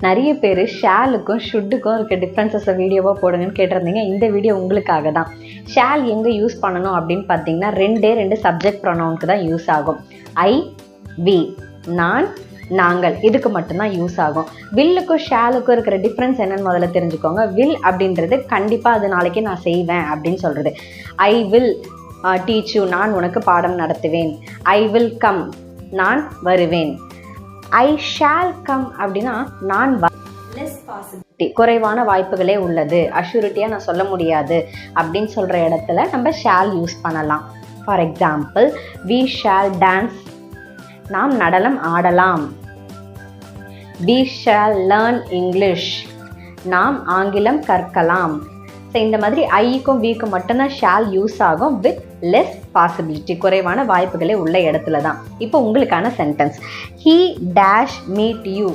நிறைய பேர் ஷாலுக்கும் ஷுட்டுக்கும் இருக்க டிஃப்ரென்சஸை வீடியோவாக போடுங்கன்னு கேட்டிருந்தீங்க. இந்த வீடியோ உங்களுக்காக தான். ஷால் எங்கே யூஸ் பண்ணணும் அப்படின்னு பார்த்தீங்கன்னா ரெண்டு சப்ஜெக்ட் ப்ரொனவுனுக்கு தான் யூஸ் ஆகும். ஐ, வி, நான், நாங்கள், இதுக்கு மட்டும்தான் யூஸ் ஆகும். வில்லுக்கும் ஷாலுக்கும் இருக்கிற டிஃப்ரென்ஸ் என்னன்னு முதல்ல தெரிஞ்சுக்கோங்க. வில் அப்படின்றது கண்டிப்பாக அது நாளைக்கு நான் செய்வேன் அப்படின்னு சொல்கிறது. ஐ வில் டீச் யூ, நான் உனக்கு பாடம் நடத்துவேன். ஐ வில் கம், நான் வருவேன். ஐ ஷால் கம் அப்படின்னா நான் லெஸ் பாசிபிலிட்டி, குறைவான வாய்ப்புகளே உள்ளது, அஷ்யூரிட்டியாக நான் சொல்ல முடியாது அப்படின்னு சொல்கிற இடத்துல நம்ம ஷால் யூஸ் பண்ணலாம். For example, we shall dance, நாம் நடனம் ஆடலாம். வி ஷால் லேர்ன் இங்கிலீஷ், நாம் ஆங்கிலம் கற்கலாம். ஸோ இந்த மாதிரி ஐக்கும் விக்கும் மட்டும்தான் ஷால் யூஸ் ஆகும் வித் லெஸ் பாசிபிலிட்டி, குறைவான வாய்ப்புகளே உள்ள இடத்துல தான். இப்போ உங்களுக்கான sentence, he dash meet you,